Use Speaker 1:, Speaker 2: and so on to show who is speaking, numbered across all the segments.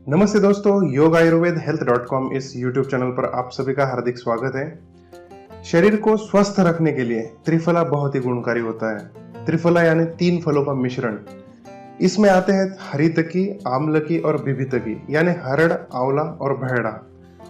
Speaker 1: नमस्ते दोस्तों, योग आयुर्वेद health.com इस YouTube चैनल पर आप सभी का हार्दिक स्वागत है। शरीर को स्वस्थ रखने के लिए त्रिफला बहुत ही गुणकारी होता है। त्रिफला यानी 3 फलों का मिश्रण। इसमें आते हैं हरितकी, आम्लकी और विभितकी यानी हरड़, आंवला और भैड़ा।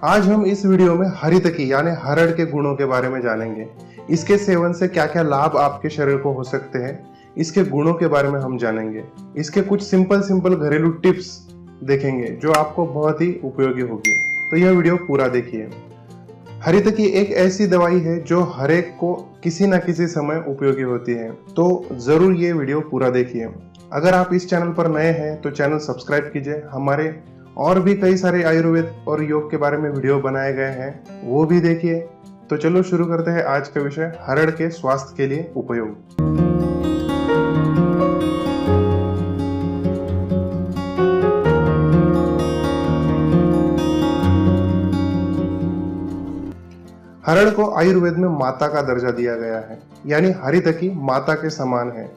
Speaker 1: आज हम इस वीडियो में हरितकी यानी हरड़ के गुणों के बारे में जानेंगे। इसके सेवन से क्या क्या लाभ आपके शरीर को हो सकते हैं, इसके गुणों के बारे में हम जानेंगे। इसके कुछ सिंपल घरेलू टिप्स देखेंगे जो आपको बहुत ही उपयोगी होगी, तो यह वीडियो पूरा देखिए। हरितकी एक ऐसी दवाई है जो हर एक को किसी न किसी समय उपयोगी होती है, तो जरूर ये वीडियो पूरा देखिए। अगर आप इस चैनल पर नए हैं तो चैनल सब्सक्राइब कीजिए। हमारे और भी कई सारे आयुर्वेद और योग के बारे में वीडियो बनाए गए हैं, वो भी देखिए। तो चलो शुरू करते हैं आज का विषय, हरड़ के स्वास्थ्य के लिए उपयोग। हरड़ को आयुर्वेद में माता का दर्जा दिया गया है, यानी हरितकी माता के समान है।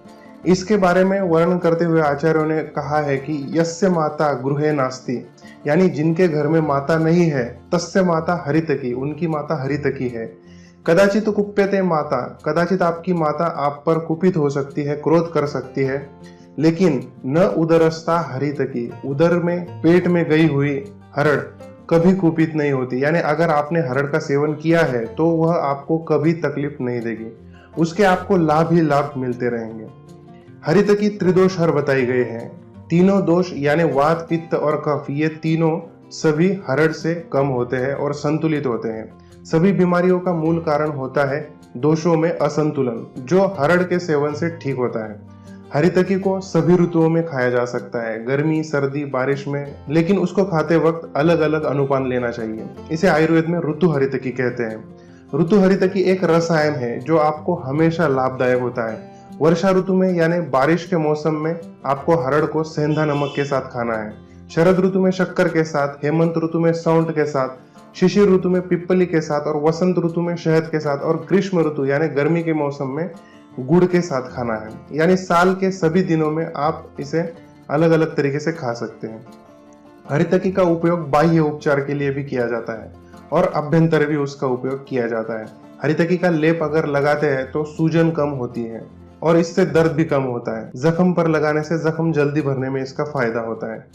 Speaker 1: इसके बारे में वर्णन करते हुए आचार्यों ने कहा है कि यस्य माता गृहे नास्ति, यानी जिनके घर में माता नहीं है, तस्य माता हरितकी, उनकी माता हरितकी है। कदाचित कुप्यते माता, कदाचित आपकी माता आप पर कुपित हो सकती है, क्रोध कर सकती है, लेकिन न उदरस्था हरितकी, उदर में पेट में गई हुई हरड़ कभी कुपित नहीं होती। यानी अगर आपने हरड़ का सेवन किया है तो वह आपको कभी तकलीफ नहीं देगी, उसके आपको लाभ ही लाभ मिलते रहेंगे। हरितकी त्रिदोष हर बताई गई है। तीनों दोष यानी वात, पित्त और कफ, ये तीनों सभी हरड़ से कम होते हैं और संतुलित होते हैं। सभी बीमारियों का मूल कारण होता है दोषों में असंतुलन, जो हरड़ के सेवन से ठीक होता है। हरितकी को सभी ऋतुओं में खाया जा सकता है, गर्मी, सर्दी, बारिश में, लेकिन उसको खाते वक्त अलग अलग अनुपान लेना चाहिए। इसे आयुर्वेद में ऋतु हरितकी कहते हैं। ऋतु हरितकी एक रसायन है जो आपको हमेशा लाभदायक होता है। वर्षा ऋतु में यानी बारिश के मौसम में आपको हरड़ को सेंधा नमक के साथ खाना है, शरद ऋतु में शक्कर के साथ, हेमंत ऋतु में सौंठ के साथ, शिशिर ऋतु में पिप्पली के साथ और वसंत ऋतु में शहद के साथ, और ग्रीष्म ऋतु यानी गर्मी के मौसम में गुड़ के साथ खाना है। यानी साल के सभी दिनों में आप इसे अलग अलग तरीके से खा सकते हैं। हरितकी का उपयोग बाह्य उपचार के लिए भी किया जाता है और अभ्यंतर भी उसका उपयोग किया जाता है। हरितकी का लेप अगर लगाते हैं तो सूजन कम होती है और इससे दर्द भी कम होता है। जख्म पर लगाने से जख्म जल्दी भरने में इसका फायदा होता है।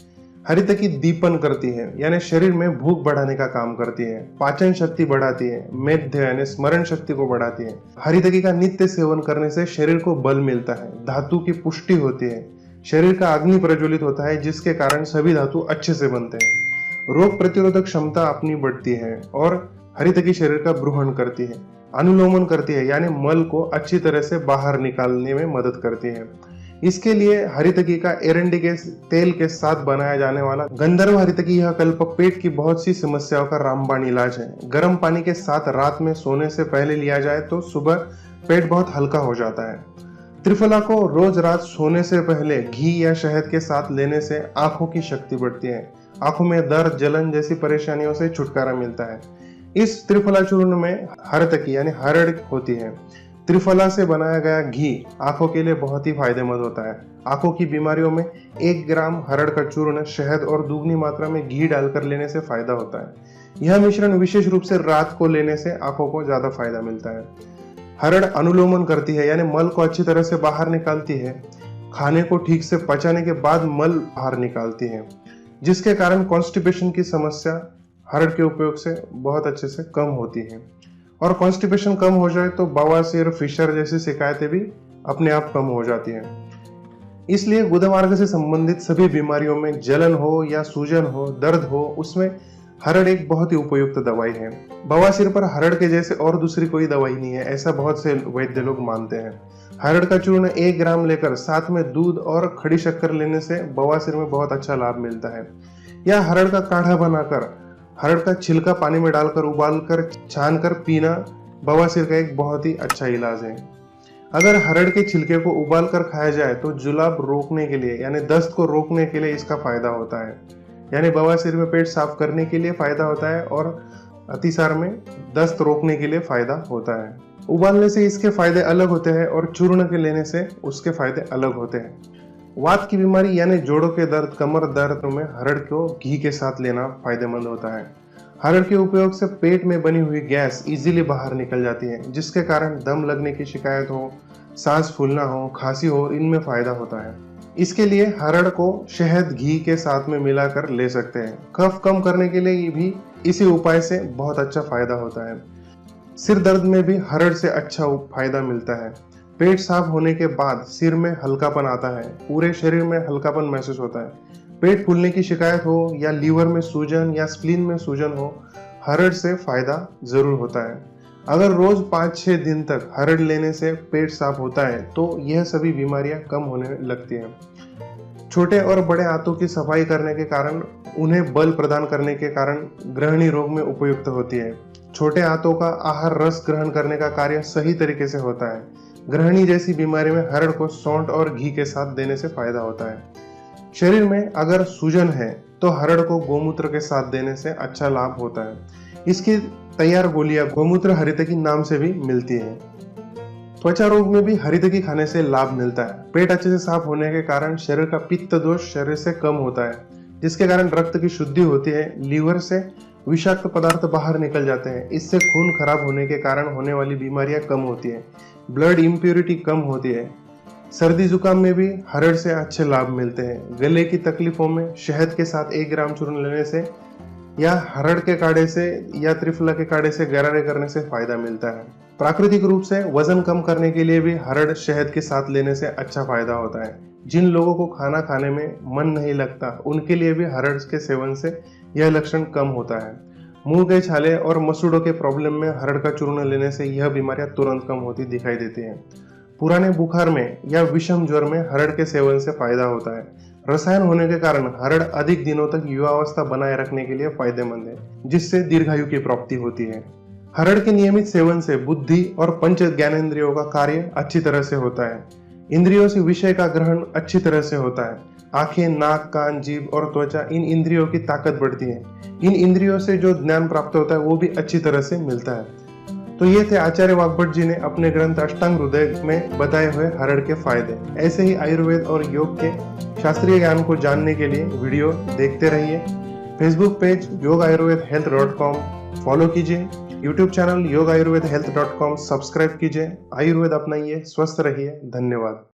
Speaker 1: हरितकी दीपन करती है, यानी शरीर में भूख बढ़ाने का काम करती है, पाचन शक्ति बढ़ाती है, मेध यानी स्मरण शक्ति को बढ़ाती है। हरितकी का नित्य सेवन करने से शरीर को बल मिलता है, धातु की पुष्टि होती है, शरीर का अग्नि प्रज्वलित होता है, जिसके कारण सभी धातु अच्छे से बनते हैं। रोग प्रतिरोधक क्षमता अपनी बढ़ती है और हरितकी शरीर का ब्रूहण करती है, अनुलोमन करती है, यानी मल को अच्छी तरह से बाहर निकालने में मदद करती है। इसके लिए हरितकी का एरंडी के तेल के साथ बनाया जाने वाला गंधर्व हरितकी यह कल्पक पेट की बहुत सी समस्याओं का रामबाण इलाज है। गर्म पानी के साथ रात में सोने से पहले लिया जाए तो सुबह पेट बहुत हल्का हो जाता है। त्रिफला को रोज रात सोने से पहले घी या शहद के साथ लेने से आंखों की शक्ति बढ़ती है, आंखों में दर्द, जलन जैसी परेशानियों से छुटकारा मिलता है। इस त्रिफला चूर्ण में हरितकी यानी हरड़ होती है। त्रिफला से बनाया गया घी आंखों के लिए बहुत ही फायदेमंद होता है। आंखों की बीमारियों में 1 ग्राम हरड़ का चूर्ण, शहद और दुगनी मात्रा में घी डालकर लेने से फायदा होता है। यह मिश्रण विशेष रूप से रात को लेने से आंखों को ज्यादा फायदा मिलता है। हरड़ अनुलोमन करती है, यानी मल को अच्छी तरह से बाहर निकालती है। खाने को ठीक से पचाने के बाद मल बाहर निकालती है, जिसके कारण कॉन्स्टिपेशन की समस्या हरड़ के उपयोग से बहुत अच्छे से कम होती है। और कॉन्स्टिपेशन कम हो जाए तो बवासीर, फिशर जैसी शिकायतें भी अपने आप कम हो जाती हैं। इसलिए गुदमार्ग से संबंधित सभी बीमारियों में जलन हो या सूजन हो, दर्द हो, उसमें हरड़ एक बहुत ही उपयुक्त दवाई है। बवासीर पर हरड़ के जैसे और दूसरी कोई दवाई नहीं है, ऐसा बहुत से वैद्य लोग मानते हैं। हरड़ का चूर्ण 1 ग्राम लेकर साथ में दूध और खड़ी शक्कर लेने से बवासीर में बहुत अच्छा लाभ मिलता है। या हरड़ का काढ़ा बनाकर हरड़ का छिलका पानी में डालकर उबालकर छानकर पीना बवासीर का एक बहुत ही अच्छा इलाज है। अगर हरड़ के छिलके को उबालकर खाया जाए तो जुलाब रोकने के लिए यानी दस्त को रोकने के लिए इसका फायदा होता है, यानी बवासीर में पेट साफ करने के लिए फायदा होता है और अतिसार में दस्त रोकने के लिए फायदा होता है। उबालने से इसके फायदे अलग होते हैं और चूर्ण के लेने से उसके फायदे अलग होते हैं। वात की बीमारी यानी जोड़ों के दर्द, कमर दर्द में हरड़ को घी के साथ लेना फायदेमंद होता है। हरड़ के उपयोग से पेट में बनी हुई गैस इजीली बाहर निकल जाती है, जिसके कारण दम लगने की शिकायत हो, सांस फूलना हो, खांसी हो, इनमें फायदा होता है। इसके लिए हरड़ को शहद घी के साथ में मिलाकर ले सकते हैं। कफ कम करने के लिए भी इसी उपाय से बहुत अच्छा फायदा होता है। सिर दर्द में भी हरड़ से अच्छा फायदा मिलता है। पेट साफ होने के बाद सिर में हल्कापन आता है, पूरे शरीर में हल्कापन महसूस होता है। पेट फूलने की शिकायत हो या लीवर में सूजन या स्प्लीन में सूजन हो, हरड़ से फायदा जरूर होता है। अगर रोज 5-6 दिन तक हरड़ लेने से पेट साफ होता है तो यह सभी बीमारियां कम होने लगती हैं। छोटे और बड़े आंतों की सफाई करने के कारण, उन्हें बल प्रदान करने के कारण गृहिणी रोग में उपयुक्त होती है। छोटे आंतों का आहार रस ग्रहण करने का कार्य सही तरीके से होता है। गृहिणी जैसी बीमारी में हरड़ को सौंठ और घी के साथ देने से फायदा होता है। शरीर में अगर सूजन है तो हरड़ को गोमूत्र के साथ देने से अच्छा लाभ होता है। इसकी तैयार गोलियां गोमूत्र हरितकी नाम से भी मिलती है। त्वचा रोग में भी हरितकी खाने से लाभ मिलता है। पेट अच्छे से साफ होने के कारण शरीर का पित्त दोष शरीर से कम होता है, जिसके कारण रक्त की शुद्धि होती है। लीवर से विषाक्त पदार्थ बाहर निकल जाते हैं। इससे खून खराब होने के कारण होने वाली बीमारियां कम होती है। ब्लड इम्प्योरिटी कम होती है। सर्दी जुकाम में भी हरड़ से अच्छे लाभ मिलते हैं। गले की तकलीफों में शहद के साथ 1 ग्राम चूर्ण लेने से या हरड़ के काढ़े से या त्रिफला के काढ़े से गरारे करने से फायदा मिलता है। प्राकृतिक रूप से वजन कम करने के लिए भी हरड़ शहद के साथ लेने से अच्छा फायदा होता है। जिन लोगों को खाना खाने में मन नहीं लगता, उनके लिए भी हरड़ के सेवन से यह लक्षण कम होता है। मुंह के छाले और मसूड़ों के प्रॉब्लम में हरड़ का चूर्ण लेने से यह बीमारियां तुरंत कम होती दिखाई देती हैं। पुराने बुखार में या विषम ज्वर में हरड़ के सेवन से फायदा होता है। रसायन होने के कारण हरड़ अधिक दिनों तक युवावस्था बनाए रखने के लिए फायदेमंद है, जिससे दीर्घायु की प्राप्ति होती है। हरड़ के नियमित सेवन से बुद्धि और पंच ज्ञानेंद्रियों का कार्य अच्छी तरह से होता है। इंद्रियों से विषय का ग्रहण अच्छी तरह से होता है। आंखें, नाक, कान, जीभ और त्वचा, इन इंद्रियों की ताकत बढ़ती है। इन इंद्रियों से जो ज्ञान प्राप्त होता है वो भी अच्छी तरह से मिलता है। तो ये थे आचार्य वाग्भट जी ने अपने ग्रंथ अष्टांग हृदय में बताए हुए हरड़ के फायदे। ऐसे ही आयुर्वेद और योग के शास्त्रीय ज्ञान को जानने के लिए वीडियो देखते रहिए। फेसबुक पेज yogaayurvedhealth.com फॉलो कीजिए। यूट्यूब चैनल yogaayurvedhealth.com सब्सक्राइब कीजिए। आयुर्वेद अपनाइए, स्वस्थ रहिए। धन्यवाद।